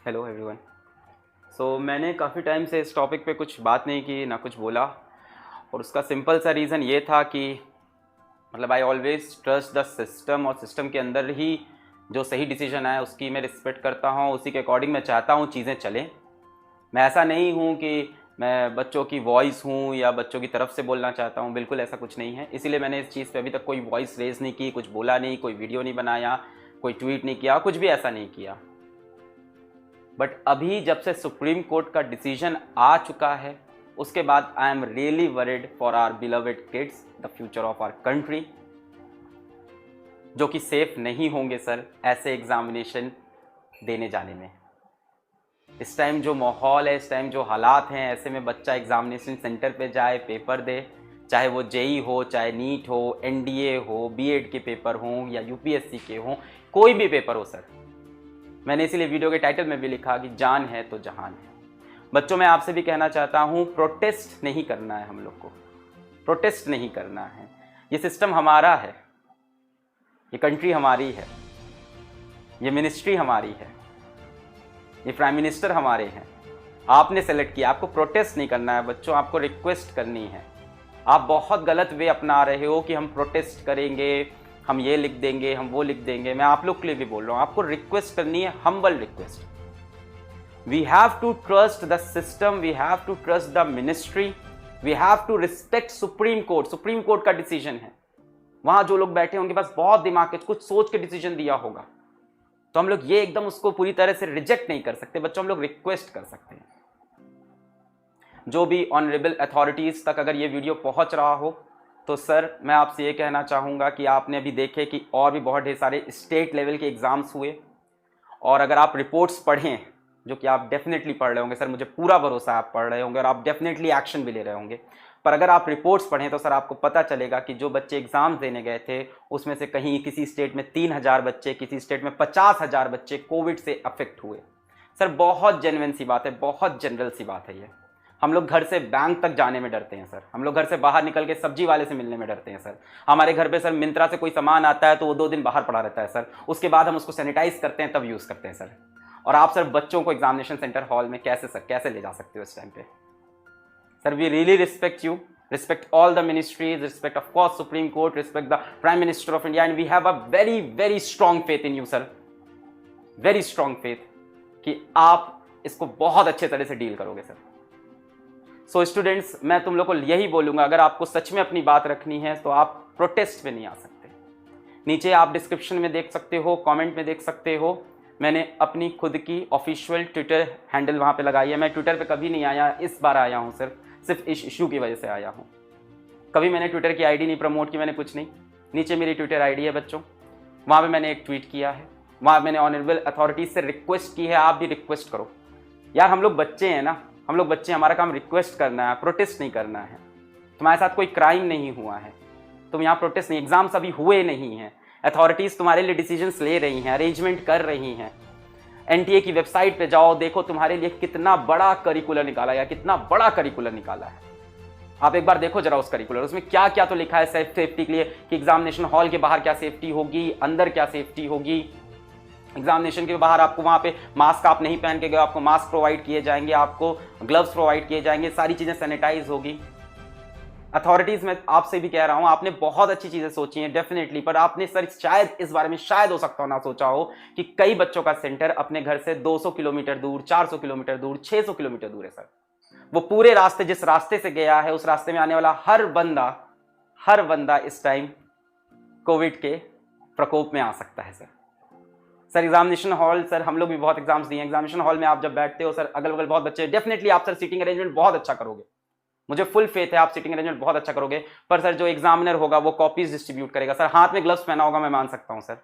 Hello everyone. मैंने काफ़ी time से इस टॉपिक पे कुछ बात नहीं की, ना कुछ बोला, और उसका सिंपल सा रीज़न ये था कि मतलब I always trust the system, और सिस्टम के अंदर ही जो सही डिसीजन आए उसकी मैं रिस्पेक्ट करता हूँ, उसी के अकॉर्डिंग मैं चाहता हूँ चीज़ें चलें। मैं ऐसा नहीं हूँ कि मैं बच्चों की वॉइस हूँ या बच्चों की तरफ से बोलना चाहता हूँ, बिल्कुल ऐसा कुछ नहीं है। इसीलिए मैंने इस चीज़ पे अभी तक कोई वॉइस रेज नहीं की, कुछ बोला नहीं, कोई वीडियो नहीं बनाया, कोई ट्वीट नहीं किया, कुछ भी ऐसा नहीं किया। बट अभी जब से सुप्रीम कोर्ट का डिसीजन आ चुका है, उसके बाद I am really worried for our beloved kids, the future of our country, जो कि सेफ नहीं होंगे सर ऐसे एग्जामिनेशन देने जाने में। इस टाइम जो माहौल है, इस टाइम जो हालात हैं, ऐसे में बच्चा एग्जामिनेशन सेंटर पे जाए, पेपर दे, चाहे वो जेई हो, चाहे नीट हो, एनडीए हो, बीएड के पेपर हों या यूपीएससी के हों, कोई भी पेपर हो सर। मैंने इसीलिए वीडियो के टाइटल में भी लिखा कि जान है तो जहान है। बच्चों, मैं आपसे भी कहना चाहता हूँ, प्रोटेस्ट नहीं करना है, हम लोग को प्रोटेस्ट नहीं करना है। ये सिस्टम हमारा है, ये कंट्री हमारी है, ये मिनिस्ट्री हमारी है, ये प्राइम मिनिस्टर हमारे हैं। आपने सेलेक्ट किया, आपको प्रोटेस्ट नहीं करना है बच्चों, आपको रिक्वेस्ट करनी है। आप बहुत गलत वे अपना रहे हो कि हम प्रोटेस्ट करेंगे, हम ये लिख देंगे, हम वो लिख देंगे। मैं आप लोग के लिए भी बोल रहा हूँ, आपको रिक्वेस्ट करनी है, humble request. We have to trust the system, we have to trust the ministry, we have to respect supreme court. Supreme court का डिसीजन है, वहां जो लोग बैठे हैं उनके पास बहुत दिमाग है, कुछ सोच के डिसीजन दिया होगा। तो हम लोग ये एकदम उसको पूरी तरह से रिजेक्ट नहीं कर सकते बच्चों, हम लोग रिक्वेस्ट कर सकते हैं। जो भी ऑनरेबल अथॉरिटीज तक अगर ये वीडियो पहुंच रहा हो तो सर मैं आपसे ये कहना चाहूँगा कि आपने अभी देखे कि और भी बहुत ढेर सारे स्टेट लेवल के एग्ज़ाम्स हुए, और अगर आप रिपोर्ट्स पढ़ें, जो कि आप डेफिनेटली पढ़ रहे होंगे सर, मुझे पूरा भरोसा है आप पढ़ रहे होंगे और आप डेफिनेटली एक्शन भी ले रहे होंगे, पर अगर आप रिपोर्ट्स पढ़ें तो सर आपको पता चलेगा कि जो बच्चे एग्ज़ाम्स देने गए थे उसमें से कहीं किसी स्टेट में 3,000 बच्चे, किसी स्टेट में 50,000 बच्चे कोविड से अफेक्ट हुए। सर बहुत जेन्युइन सी बात है, बहुत जनरल सी बात है ये। हम लोग घर से बैंक तक जाने में डरते हैं सर, हम लोग घर से बाहर निकल के सब्जी वाले से मिलने में डरते हैं सर। हमारे घर पे सर मिंत्रा से कोई सामान आता है तो वो 2 दिन बाहर पड़ा रहता है सर, उसके बाद हम उसको सैनिटाइज करते हैं तब यूज़ करते हैं सर। और आप सर बच्चों को एग्जामिनेशन सेंटर हॉल में कैसे ले जा सकते हो इस टाइम पे? Sir we really respect you, respect all the ministries, respect of course supreme court, respect the prime minister of India, and we have a very very strong faith in you sir, very strong faith कि आप इसको बहुत अच्छे तरह से deal करोगे sir. So students, मैं तुम लोग को यही बोलूँगा, अगर आपको सच में अपनी बात रखनी है तो आप प्रोटेस्ट पे नहीं आ सकते। नीचे आप डिस्क्रिप्शन में देख सकते हो, कमेंट में देख सकते हो, मैंने अपनी खुद की ऑफिशियल ट्विटर हैंडल वहाँ पे लगाई है। मैं ट्विटर पे कभी नहीं आया, इस बार आया हूँ सिर्फ इस इशू की वजह से आया हूँ। कभी मैंने ट्विटर की आईडी नहीं प्रमोट की, मैंने कुछ नहीं। नीचे मेरी ट्विटर आईडी है बच्चों, वहाँ पर मैंने एक ट्वीट किया है, वहाँ मैंने ऑनरेबल अथॉरिटीज से रिक्वेस्ट की है, आप भी रिक्वेस्ट करो यार। हम लोग बच्चे हैं ना, हम लोग बच्चे, हमारा काम रिक्वेस्ट करना है, प्रोटेस्ट नहीं करना है। तुम्हारे साथ कोई क्राइम नहीं हुआ है, तुम यहाँ प्रोटेस्ट नहीं, एग्जाम्स अभी हुए नहीं हैं, अथॉरिटीज़ तुम्हारे लिए डिसीजंस ले रही हैं, अरेंजमेंट कर रही हैं। एनटीए की वेबसाइट पे जाओ, देखो तुम्हारे लिए कितना बड़ा करिकुलर निकाला है, कितना बड़ा करिकुलर निकाला है। आप एक बार देखो जरा उस करिकुलर, उसमें क्या क्या तो लिखा है सेफ्टी के लिए, कि एग्जामिनेशन हॉल के बाहर क्या सेफ्टी होगी, अंदर क्या सेफ्टी होगी। एग्जामिनेशन के बाहर आपको वहाँ पे मास्क आप नहीं पहन के गए, आपको मास्क प्रोवाइड किए जाएंगे, आपको ग्लव्स प्रोवाइड किए जाएंगे, सारी चीज़ें सैनिटाइज होगी। अथॉरिटीज़ में आपसे भी कह रहा हूँ, आपने बहुत अच्छी चीज़ें सोची हैं डेफिनेटली, पर आपने सर शायद इस बारे में, शायद हो सकता हो ना सोचा हो कि कई बच्चों का सेंटर अपने घर से 200 किलोमीटर दूर, 400 किलोमीटर दूर, 600 किलोमीटर दूर है सर। वो पूरे रास्ते, जिस रास्ते से गया है, उस रास्ते में आने वाला हर बंदा इस टाइम कोविड के प्रकोप में आ सकता है सर। एग्जामिनेशन हॉल, सर हम लोग भी बहुत एग्जाम्स दिए, एग्जामिनेशन हॉल में आप जब बैठते हो सर, अगल बगल बहुत बच्चे, डेफिनेटली आप सर सीटिंग अरेंजमेंट बहुत अच्छा करोगे, मुझे फुल फेथ है आप सीटिंग अरेंजमेंट बहुत अच्छा करोगे। पर सर जो एग्जामिनर होगा वो कॉपीज डिस्ट्रीब्यूट करेगा सर, हाथ में ग्लव्स पहना होगा मैं मान सकता हूं सर,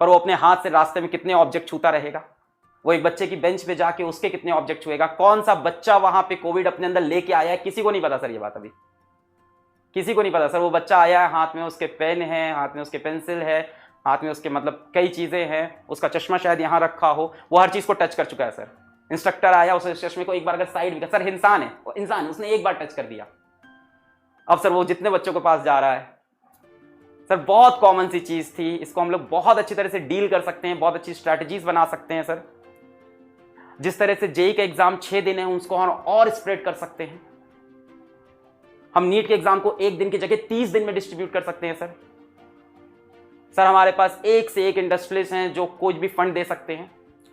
पर वो अपने हाथ से रास्ते में कितने ऑब्जेक्ट छूता रहेगा? वो एक बच्चे की बेंच पे जाके उसके कितने ऑब्जेक्ट छुएगा? कौन सा बच्चा वहां पे कोविड अपने अंदर लेके आया है, किसी को नहीं पता सर, ये बात अभी किसी को नहीं पता सर। वो बच्चा आया है, हाथ में उसके पेन है, हाथ में उसके पेंसिल है, हाथ में उसके मतलब कई चीजें हैं, उसका चश्मा शायद यहाँ रखा हो, वो हर चीज को टच कर चुका है सर। इंस्ट्रक्टर आया, उस चश्मे को एक बार अगर साइड भी, सर इंसान है, इंसान, उसने एक बार टच कर दिया, अब सर वो जितने बच्चों के पास जा रहा है सर, बहुत कॉमन सी चीज थी, इसको हम लोग बहुत अच्छी तरह से डील कर सकते हैं, बहुत अच्छी स्ट्रैटेजीज बना सकते हैं सर। जिस तरह से जेई का एग्जाम 6 दिन है उसको हम और स्प्रेड कर सकते हैं। हम नीट के एग्जाम को 1 दिन की जगह 30 दिन में डिस्ट्रीब्यूट कर सकते हैं सर हमारे पास एक से एक इंडस्ट्रीज हैं जो कोई भी फंड दे सकते हैं।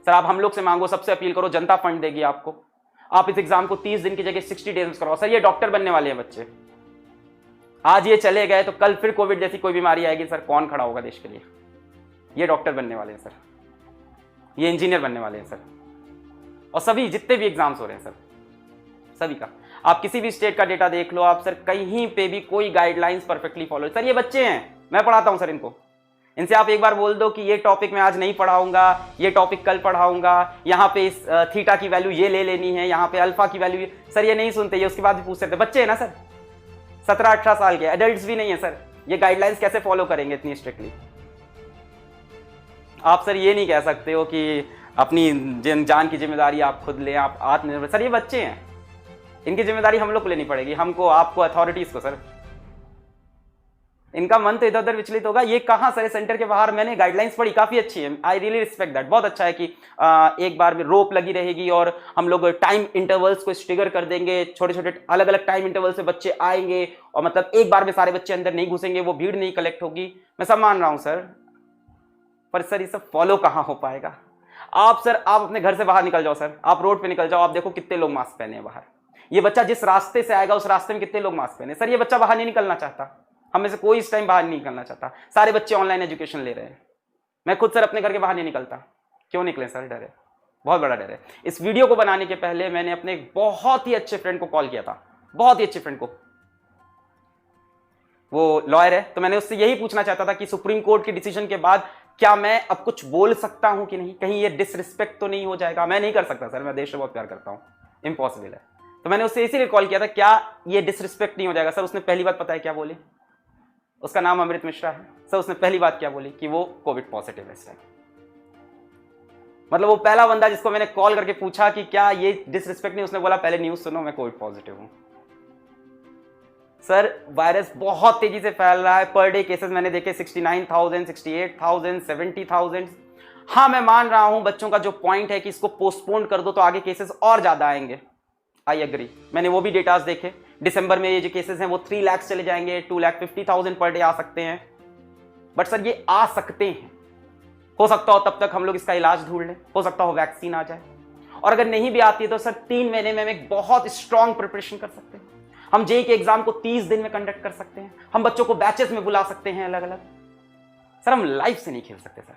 सर आप हम लोग से मांगो, सबसे अपील करो, जनता फंड देगी आपको। आप इस एग्जाम को 30 दिन की जगह 60 डेज में कराओ। सर ये डॉक्टर बनने वाले हैं बच्चे, आज ये चले गए तो कल फिर कोविड जैसी कोई बीमारी आएगी सर, कौन खड़ा होगा देश के लिए? ये डॉक्टर बनने वाले हैं सर, ये इंजीनियर बनने वाले हैं सर, और सभी जितने भी एग्जाम्स हो रहे हैं सर, सभी का आप किसी भी स्टेट का डेटा देख लो आप सर, कहीं पे भी कोई गाइडलाइंस परफेक्टली फॉलो। सर ये बच्चे हैं, मैं पढ़ाता हूं सर इनको, इनसे आप एक बार बोल दो कि ये टॉपिक मैं आज नहीं पढ़ाऊंगा, ये टॉपिक कल पढ़ाऊंगा, यहाँ पे इस थीटा की वैल्यू ये ले लेनी है, यहाँ पे अल्फा की वैल्यू, सर ये नहीं सुनते, ये उसके बाद भी पूछते थे। बच्चे हैं ना सर, 17-18 साल के, एडल्ट्स भी नहीं है सर, ये गाइडलाइंस कैसे फॉलो करेंगे इतनी स्ट्रिक्टली? आप सर ये नहीं कह सकते हो कि अपनी जान की जिम्मेदारी आप खुद लें, आप आत्मनिर्भर। सर ये बच्चे हैं, इनकी जिम्मेदारी हम लोग को लेनी पड़ेगी, हमको, आपको, अथॉरिटीज को। सर इनका मन तो इधर उधर विचलित होगा। ये कहाँ सर, सेंटर के बाहर मैंने गाइडलाइंस पढ़ी, काफी अच्छी है, आई रियली रिस्पेक्ट दैट। बहुत अच्छा है कि एक बार में रोप लगी रहेगी और हम लोग टाइम इंटरवल्स को स्टिगर कर देंगे, छोटे छोटे अलग अलग टाइम इंटरवल से बच्चे आएंगे और मतलब एक बार में सारे बच्चे अंदर नहीं घुसेंगे, वो भीड़ नहीं कलेक्ट होगी। मैं सब मान रहा हूं सर, पर सर ये सब फॉलो कहाँ हो पाएगा? आप अपने घर से बाहर निकल जाओ सर, आप रोड पे निकल जाओ, आप देखो कितने लोग मास्क पहने हैं बाहर। ये बच्चा जिस रास्ते से आएगा उस रास्ते में कितने लोग मास्क पहने? सर ये बच्चा बाहर नहीं निकलना चाहता, हम में से कोई इस टाइम बाहर नहीं निकलना चाहता। सारे बच्चे ऑनलाइन एजुकेशन ले रहे हैं। मैं खुद सर अपने घर के बाहर नहीं निकलता। क्यों निकले सर? डर है, बहुत बड़ा डर है। इस वीडियो को बनाने के पहले मैंने अपने एक बहुत ही अच्छे फ्रेंड को कॉल किया था, बहुत ही अच्छे फ्रेंड को, वो लॉयर है, तो मैंने उससे यही पूछना चाहता था कि सुप्रीम कोर्ट के डिसीजन के बाद क्या मैं अब कुछ बोल सकता हूं कि नहीं, कहीं ये डिसरिस्पेक्ट तो नहीं हो जाएगा? मैं नहीं कर सकता सर, मैं देश से बहुत प्यार करता हूं, इम्पॉसिबल है। तो मैंने उससे इसीलिए कॉल किया था, क्या ये डिसरिस्पेक्ट नहीं हो जाएगा? सर उसने पहली बात पता है क्या बोली? उसका नाम अमृत मिश्रा है सर। उसने पहली बात क्या बोली कि वो कोविड पॉजिटिव है इस टाइम। मतलब वो पहला बंदा जिसको मैंने कॉल करके पूछा कि क्या ये डिसरिस्पेक्ट नहीं, उसने बोला पहले न्यूज सुनो, मैं कोविड पॉजिटिव हूं। सर वायरस बहुत तेजी से फैल रहा है, पर डे केसेस मैंने देखे 69,000, 68,000, 70,000। हाँ मैं मान रहा हूं बच्चों का जो पॉइंट है कि इसको पोस्टपोन कर दो तो आगे केसेस और ज्यादा आएंगे, आई एग्री। मैंने वो भी डेटास देखे, दिसंबर में ये जो केसेस हैं वो 3 लाख चले जाएंगे, 2,50,000 पर डे आ सकते हैं। बट सर ये आ सकते हैं, हो सकता हो तब तक हम लोग इसका इलाज ढूंढ लें, हो सकता हो वैक्सीन आ जाए, और अगर नहीं भी आती है तो सर 3 महीने में हम एक बहुत स्ट्रॉन्ग प्रिपरेशन कर सकते हैं। हम जेई के एग्जाम को 30 दिन में कंडक्ट कर सकते हैं, हम बच्चों को बैचेस में बुला सकते हैं अलग अलग। सर हम लाइफ से नहीं खेल सकते सर,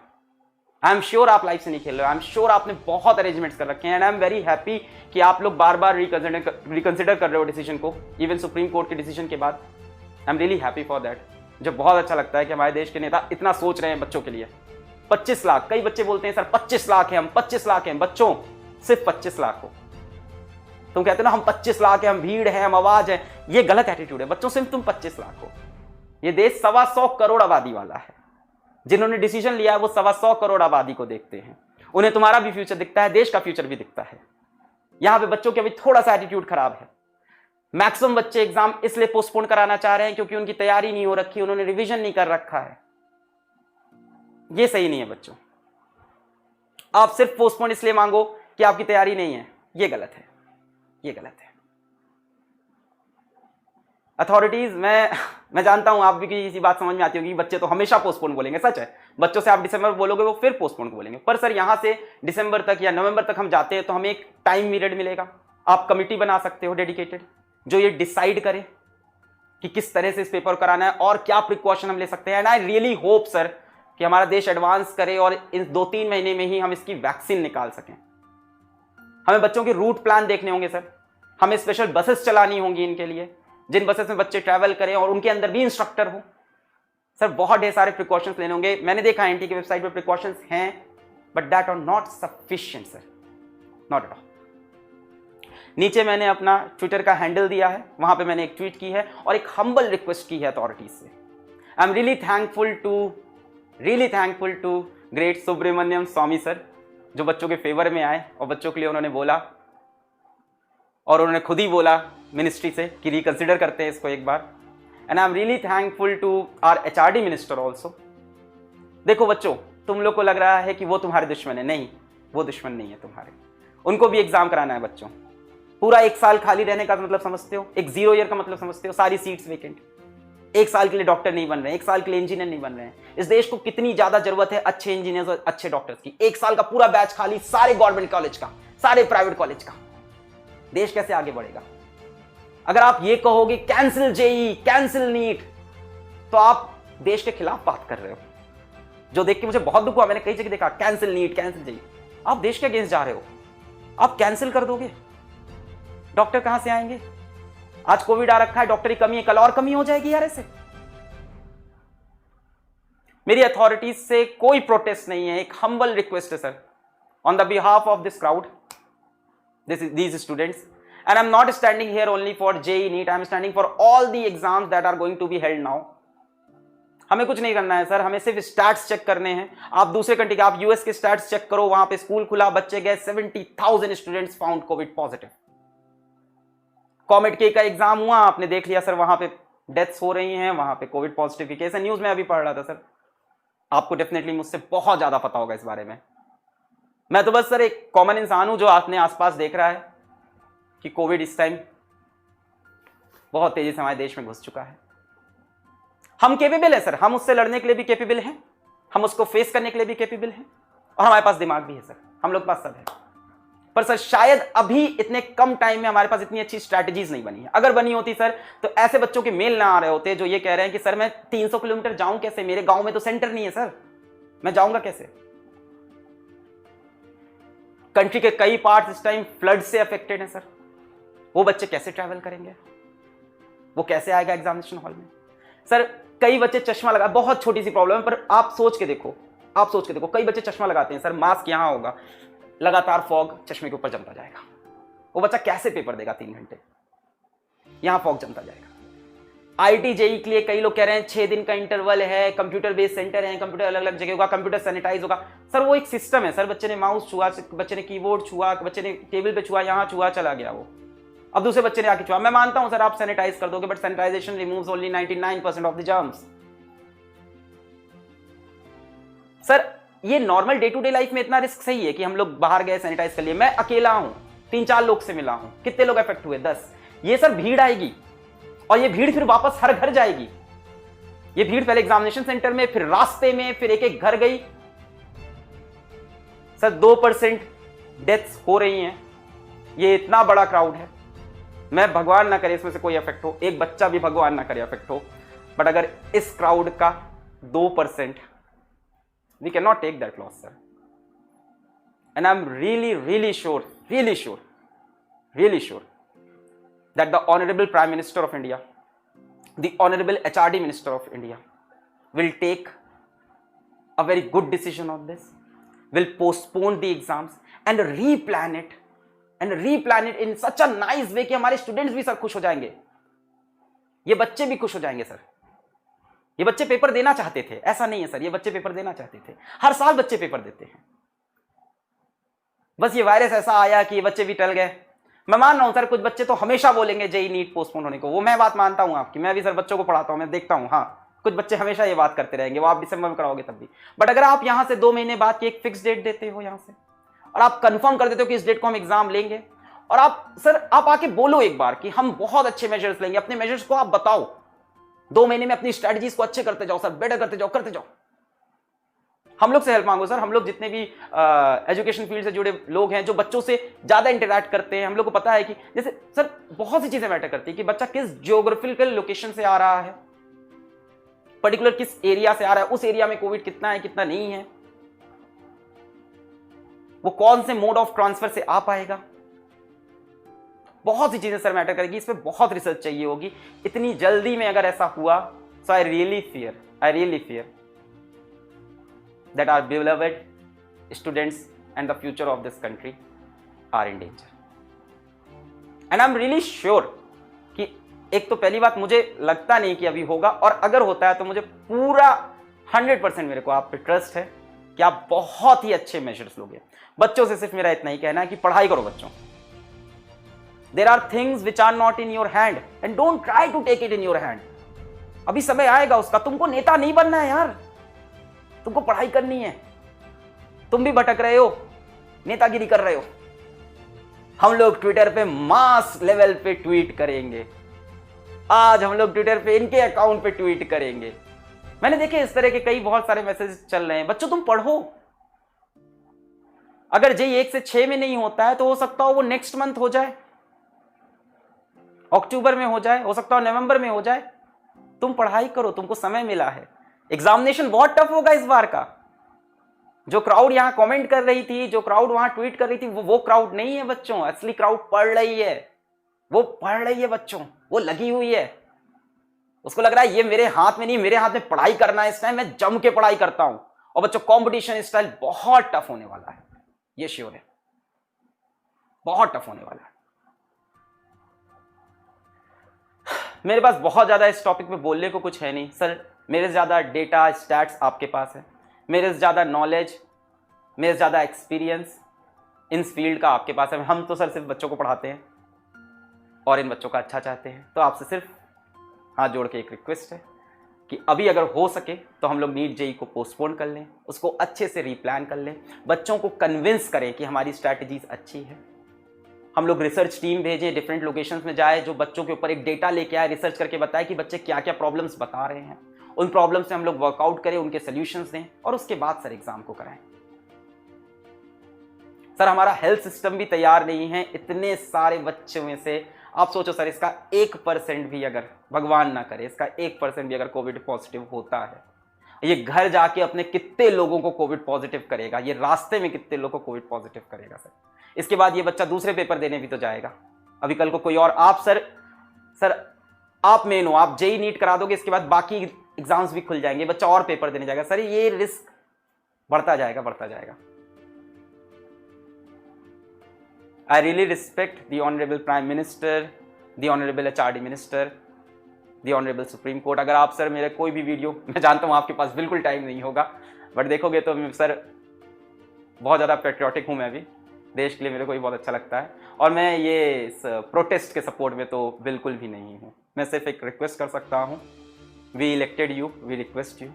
आई एम श्योर आप लाइफ से नहीं खेल रहे हो, आई एम श्योर आपने बहुत अरेंजमेंट्स कर रखे हैं, and I am very happy कि आप लोग बार बार रिकंसिडर कर रहे हो डिसीजन को, इवन सुप्रीम कोर्ट के डिसीजन के बाद। I am really happy for that. मुझे बहुत अच्छा लगता है कि हमारे देश के नेता इतना सोच रहे हैं बच्चों के लिए। 25 लाख, कई बच्चे बोलते हैं सर 25 लाख है, हम 25 लाख हैं, बच्चों सिर्फ 25 लाख हो। तुम कहते हो ना हम 25 लाख है, हम भीड़ है, हम आवाज है, ये गलत एटीट्यूड है। बच्चों सिर्फ तुम 25 लाख हो। ये देश 125 करोड़ आबादी वाला है, जिन्होंने डिसीजन लिया है वो 125 करोड़ आबादी को देखते हैं, उन्हें तुम्हारा भी फ्यूचर दिखता है, देश का फ्यूचर भी दिखता है। यहां पे बच्चों के अभी थोड़ा सा एटीट्यूड खराब है। मैक्सिमम बच्चे एग्जाम इसलिए पोस्टपोन कराना चाह रहे हैं क्योंकि उनकी तैयारी नहीं हो रखी, उन्होंने रिवीजन नहीं कर रखा है। ये सही नहीं है बच्चों। आप सिर्फ पोस्टपोन इसलिए मांगो कि आपकी तैयारी नहीं है, ये गलत है, ये गलत है। अथॉरिटीज, मैं जानता हूं आप भी की इसी बात समझ में आती होगी, बच्चे तो हमेशा पोस्टपोन बोलेंगे, सच है। बच्चों से आप दिसंबर बोलोगे वो फिर पोस्टपोन को बोलेंगे, पर सर यहां से दिसंबर तक या नवंबर तक हम जाते हैं तो हमें एक टाइम पीरियड मिलेगा। आप कमिटी बना सकते हो डेडिकेटेड, जो ये डिसाइड करे कि किस तरह से इस पेपर कराना है और क्या प्रिकॉशन हम ले सकते हैं। And I really hope sir कि हमारा देश एडवांस करे और इन 2-3 महीने में ही हम इसकी वैक्सीन निकाल सकें। हमें बच्चों के रूट प्लान देखने होंगे सर, हमें स्पेशल बसेस चलानी होंगी इनके लिए, जिन बसेस में बच्चे ट्रैवल करें और उनके अंदर भी इंस्ट्रक्टर हो। सर बहुत ढेर सारे प्रिकॉशंस लेने होंगे। मैंने देखा एनटी की वेबसाइट पे प्रिकॉशंस हैं, but that are not sufficient sir, not at all. नीचे मैंने अपना ट्विटर का हैंडल दिया है, वहां पे मैंने एक ट्वीट की है और एक हम्बल रिक्वेस्ट की है अथॉरिटीज से। I am really thankful to great Subramanian Swamy sir, जो बच्चों के फेवर में आए और बच्चों के लिए उन्होंने बोला, और उन्होंने खुद ही बोला मिनिस्ट्री से कि रिकंसिडर करते हैं इसको एक बार। And I am really thankful to our HRD minister also. देखो बच्चों, तुम लोग को लग रहा है कि वो तुम्हारे दुश्मन है, नहीं, वो दुश्मन नहीं है तुम्हारे। उनको भी एग्जाम कराना है बच्चों। पूरा 1 साल खाली रहने का मतलब समझते हो, एक 0 ईयर का मतलब समझते हो, सारी सीट्स वेकेंट। 1 साल के लिए डॉक्टर नहीं बन रहे हैं, 1 साल के लिए इंजीनियर नहीं बन रहे हैं। इस देश को कितनी ज्यादा जरूरत है अच्छे इंजीनियर्स और अच्छे डॉक्टर्स की। 1 साल का पूरा बैच खाली, सारे गवर्नमेंट कॉलेज का, सारे प्राइवेट कॉलेज का। देश कैसे आगे बढ़ेगा? अगर आप ये कहोगे कैंसिल जेई, कैंसिल नीट, तो आप देश के खिलाफ बात कर रहे हो। जो देख के मुझे बहुत दुख हुआ, मैंने कई जगह देखा कैंसिल नीट, कैंसिल जेई। आप देश के अगेंस्ट जा रहे हो। आप कैंसिल कर दोगे, डॉक्टर कहां से आएंगे? आज कोविड आ रखा है, डॉक्टर की कमी है, कल और कमी हो जाएगी यार ऐसे। मेरी अथॉरिटीज से कोई प्रोटेस्ट नहीं है, एक हम्बल रिक्वेस्ट है sir, on the behalf of this crowd, these students, and I'm not standing here only for JEE NEET, I'm standing for all the exams that are going to be held now. हमें कुछ नहीं करना है sir, हमें सिर्फ stats check करने हैं। आप दूसरे कंट्री के, आप यूएस के स्टैट्स चेक करो, वहां पे स्कूल खुला, बच्चे गए, 70,000 students found Covid positive. Comet के का एग्जाम हुआ, आपने देख लिया सर, वहां पे डेथ्स हो रही हैं, वहां पे कोविड पॉजिटिव के केस है। न्यूज में अभी पढ़ रहा था सर, आपको डेफिनेटली मुझसे बहुत ज्यादा पता होगा इस बारे में। मैं तो बस सर एक कॉमन इंसान हूं जो अपने आसपास देख रहा है कि कोविड इस टाइम बहुत तेजी से हमारे देश में घुस चुका है। हम केपेबल है सर, हम उससे लड़ने के लिए भी केपेबल हैं, हम उसको फेस करने के लिए भी केपेबल हैं, और हमारे पास दिमाग भी है सर, हम लोग के पास सब है। पर सर शायद अभी इतने कम टाइम में हमारे पास इतनी अच्छी स्ट्रैटेजीज नहीं बनी है। अगर बनी होती सर तो ऐसे बच्चों के मेल ना आ रहे होते जो ये कह रहे हैं कि सर मैं 300 किलोमीटर जाऊं कैसे, मेरे गांव में तो सेंटर नहीं है सर, मैं जाऊंगा कैसे। कंट्री के कई पार्ट्स इस टाइम फ्लड से अफेक्टेड हैं सर, वो बच्चे कैसे ट्रैवल करेंगे, वो कैसे आएगा एग्जामिनेशन हॉल में। सर कई बच्चे चश्मा लगा, बहुत छोटी सी प्रॉब्लम है पर आप सोच के देखो, आप सोच के देखो, कई बच्चे चश्मा लगाते हैं सर, मास्क यहां होगा, लगातार फॉग चश्मे के ऊपर जमता जाएगा, वो बच्चा कैसे पेपर देगा 3 घंटे, यहां फॉग जमता जाएगा। आईटी जेई के लिए कई लोग कह रहे हैं 6 दिन का इंटरवल है, कंप्यूटर बेस्ड सेंटर है, कंप्यूटर अलग अलग जगह होगा, कंप्यूटर सैनिटाइज होगा। सर वो एक सिस्टम है सर, बच्चे ने माउस छुआ, बच्चे ने कीबोर्ड छुआ, बच्चे ने टेबल पे छुआ, यहां छुआ, चला गया वो, अब दूसरे बच्चे ने आके छुआ। मैं मानता हूं सर आप सैनिटाइज कर दोगे, but sanitization removes only 99% of the germs. Sir ये normal day to day life में इतना रिस्क सही है कि हम लोग बाहर गए सैनिटाइज कर लिए, मैं अकेला हूं, 3-4 लोग से मिला हूं, कितने लोग इफेक्ट हुए? 10। ये सर भीड़ आएगी और ये भीड़ फिर वापस हर घर जाएगी। ये भीड़ पहले एग्जामिनेशन सेंटर में, फिर रास्ते में, फिर एक एक घर गई। सर 2% डेथ्स हो रही हैं, ये इतना बड़ा क्राउड है। मैं भगवान ना करे इसमें से कोई इफेक्ट हो, एक बच्चा भी भगवान ना करे इफेक्ट हो, बट अगर इस क्राउड का 2%, we can not take that loss sir. And I am really sure that the Honorable Prime Minister of India, the Honorable HRD Minister of India will take a very good decision on this, will postpone the exams and replan it in such a nice way कि हमारे students भी sir खुश हो जाएंगे, ये बच्चे भी खुश हो जाएंगे सर। ये बच्चे पेपर देना चाहते थे, ऐसा नहीं है सर, ये बच्चे पेपर देना चाहते थे, हर साल बच्चे पेपर देते हैं, बस ये वायरस ऐसा आया कि ये बच्चे भी टल गए। मैं मान रहा हूं सर कुछ बच्चे तो हमेशा बोलेंगे जेई नीट पोस्टपोन होने को, वो मैं बात मानता हूं आपकी, मैं भी सर बच्चों को पढ़ाता हूं, मैं देखता हूं, हाँ कुछ बच्चे हमेशा ये बात करते रहेंगे, वो आप दिसंबर में कराओगे तब भी। बट अगर आप यहां से 2 महीने बाद की एक फिक्स डेट देते हो यहां से, और आप कंफर्म कर देते हो कि इस डेट को हम एग्जाम लेंगे, और आप सर आप आके बोलो एक बार कि हम बहुत अच्छे मेजर्स लेंगे, अपने मेजर्स को आप बताओ, 2 महीने में अपनी स्ट्रेटजीज को अच्छे करते जाओ सर, बेटर करते जाओ। हम लोग से हेल्प मांगो सर, हम लोग जितने भी एजुकेशन फील्ड से जुड़े लोग हैं, जो बच्चों से ज्यादा इंटरेक्ट करते हैं, हम लोग को पता है कि जैसे सर बहुत सी चीजें मैटर करती है कि बच्चा किस जियोग्राफिकल लोकेशन से आ रहा है, पर्टिकुलर किस एरिया से आ रहा है, उस एरिया में कोविड कितना है कितना नहीं है, वो कौन से मोड ऑफ ट्रांसफर से आ पाएगा, बहुत सी चीजें सर मैटर करेगी, इस पे बहुत रिसर्च चाहिए होगी। इतनी जल्दी में अगर ऐसा हुआ, so I really fear that our beloved students and the future of this country are in danger. And I'm really sure कि एक तो पहली बात मुझे लगता नहीं कि अभी होगा, और अगर होता है तो मुझे पूरा 100% मेरे को आप पे ट्रस्ट है कि आप बहुत ही अच्छे मेजर्स लोगे। बच्चों से सिर्फ मेरा इतना ही कहना है कि पढ़ाई करो बच्चों। There are things which are not in your hand and don't try to take it in your hand. अभी समय आएगा उसका, तुमको नेता नहीं बनना है यार, तुमको पढ़ाई करनी है। तुम भी भटक रहे हो, नेतागिरी कर रहे हो, हम लोग ट्विटर पे मास लेवल पे ट्वीट करेंगे। आज हम लोग ट्विटर पे इनके अकाउंट पे ट्वीट करेंगे। मैंने देखे इस तरह के कई बहुत सारे मैसेज चल रहे हैं। बच्चों तुम पढ़ो, अगर जेई 1 से 6 में नहीं होता है तो हो सकता हो वो नेक्स्ट मंथ हो जाए, अक्टूबर में हो जाए, हो सकता हो नवंबर में हो जाए। तुम पढ़ाई करो, तुमको समय मिला है। एग्जामिनेशन बहुत टफ होगा इस बार का। जो क्राउड यहां कमेंट कर रही थी, जो क्राउड वहां ट्वीट कर रही थी, वो क्राउड नहीं है बच्चों। असली क्राउड पढ़ रही है, वो पढ़ रही है बच्चों, वो लगी हुई है। उसको लग रहा है ये मेरे हाथ में नहीं, मेरे हाथ में पढ़ाई करना है इस टाइम, मैं जम के पढ़ाई करता हूं। और बच्चों कंपटीशन स्टाइल बहुत टफ होने वाला है, ये श्योर है, बहुत टफ होने वाला है। मेरे पास बहुत ज्यादा इस टॉपिक पे बोलने को कुछ है नहीं सर। मेरे से ज्यादा डेटा स्टैट्स आपके पास है, मेरे से ज्यादा नॉलेज, मेरे से ज्यादा एक्सपीरियंस इन फील्ड का आपके पास है। हम तो सर सिर्फ बच्चों को पढ़ाते हैं और इन बच्चों का अच्छा चाहते हैं। तो आपसे सिर्फ हाथ जोड़ के एक रिक्वेस्ट है कि अभी अगर हो सके तो हम लोग नीट जेई को पोस्टपोन कर लें, उसको अच्छे से रीप्लान कर लें, बच्चों को कन्विंस करें कि हमारी स्ट्रैटेजीज अच्छी है। हम लोग रिसर्च टीम भेजें, डिफरेंट लोकेशंस में जाए, जो बच्चों के ऊपर एक डेटा लेके आए, रिसर्च करके बताए कि बच्चे क्या क्या प्रॉब्लम्स बता रहे हैं, उन प्रॉब्लम से हम लोग वर्कआउट करें, उनके सोल्यूशंस दें और उसके बाद सर एग्जाम को कराएं। सर हमारा हेल्थ सिस्टम भी तैयार नहीं है। इतने सारे बच्चों में से आप सोचो सर, इसका 1% भी अगर, भगवान ना करे, इसका 1% भी अगर कोविड पॉजिटिव होता है, ये घर जाके अपने कितने लोगों को कोविड पॉजिटिव करेगा, ये रास्ते में कितने लोगों को कोविड पॉजिटिव करेगा सर। इसके बाद ये बच्चा दूसरे पेपर देने भी तो जाएगा। अभी कल को कोई और, आप सर आप मेन हो, आप जेई नीट करा दोगे, इसके बाद बाकी एग्जाम्स भी खुल जाएंगे, बच्चा और पेपर देने जाएगा। सर ये रिस्क बढ़ता जाएगा, बढ़ता जाएगा। I really respect the Honorable Prime Minister, the Honorable HRD Minister, the Honorable Supreme Court। अगर आप सर मेरे कोई भी वीडियो, मैं जानता हूँ आपके पास बिल्कुल टाइम नहीं होगा, बट देखोगे तो सर बहुत ज़्यादा पेट्रियाटिक हूँ मैं भी, देश के लिए मेरे को भी बहुत अच्छा लगता है। और मैं ये इस प्रोटेस्ट के सपोर्ट में तो बिल्कुल भी नहीं हूँ। मैं सिर्फ एक रिक्वेस्ट कर सकता हूँ, we elected you, we request you,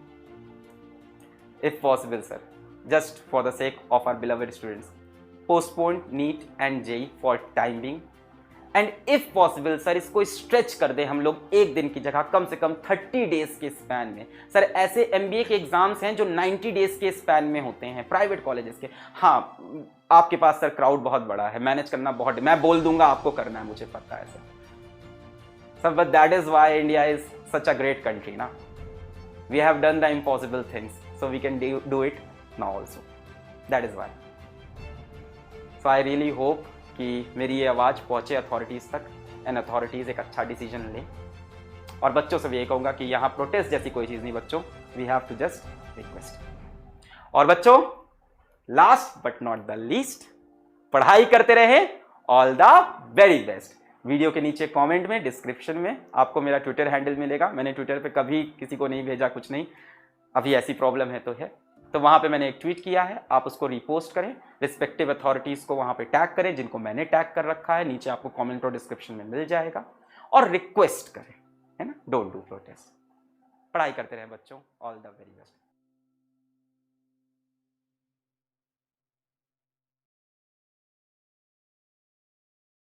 if possible sir, just for the sake of our beloved students, postpone NEET and JEE for time being, and if possible sir इसको स्ट्रेच कर दे हम लोग, एक दिन की जगह कम से कम 30 डेज के स्पैन में। सर ऐसे MBA के एग्जाम्स हैं जो 90 डेज के स्पैन में होते हैं, प्राइवेट कॉलेजेस के। हाँ आपके पास सर क्राउड बहुत बड़ा है, मैनेज करना बहुत, मैं बोल दूंगा आपको करना है, मुझे पता है sir, but that is why India is such a great country ना। We have done the impossible things, so we can do it now also, that is why. So I really hope कि मेरी ये आवाज़ पहुँचे authorities तक, and authorities एक अच्छा decision लें। और बच्चों से भी ये कहूँगा कि यहाँ प्रोटेस्ट जैसी कोई चीज़ नहीं बच्चों, we have to just request. और बच्चों last but not the least, पढ़ाई करते रहें, all the very best. Video के नीचे कमेंट में, डिस्क्रिप्शन में आपको मेरा ट्विटर हैंडल मिलेगा। मैंने ट्विटर पे कभी किसी को नहीं भेजा, कुछ नहीं, अभी ऐसी प्रॉब्लम है तो है, तो वहाँ पे मैंने एक ट्वीट किया है, आप उसको रिपोस्ट करें, रिस्पेक्टिव अथॉरिटीज़ को वहाँ पे टैग करें जिनको मैंने टैग कर रखा है, नीचे आपको कमेंट और डिस्क्रिप्शन में मिल जाएगा, और रिक्वेस्ट करें, है ना, डोंट डू प्रोटेस्ट। पढ़ाई करते रहें बच्चों, ऑल द वेरी बेस्ट।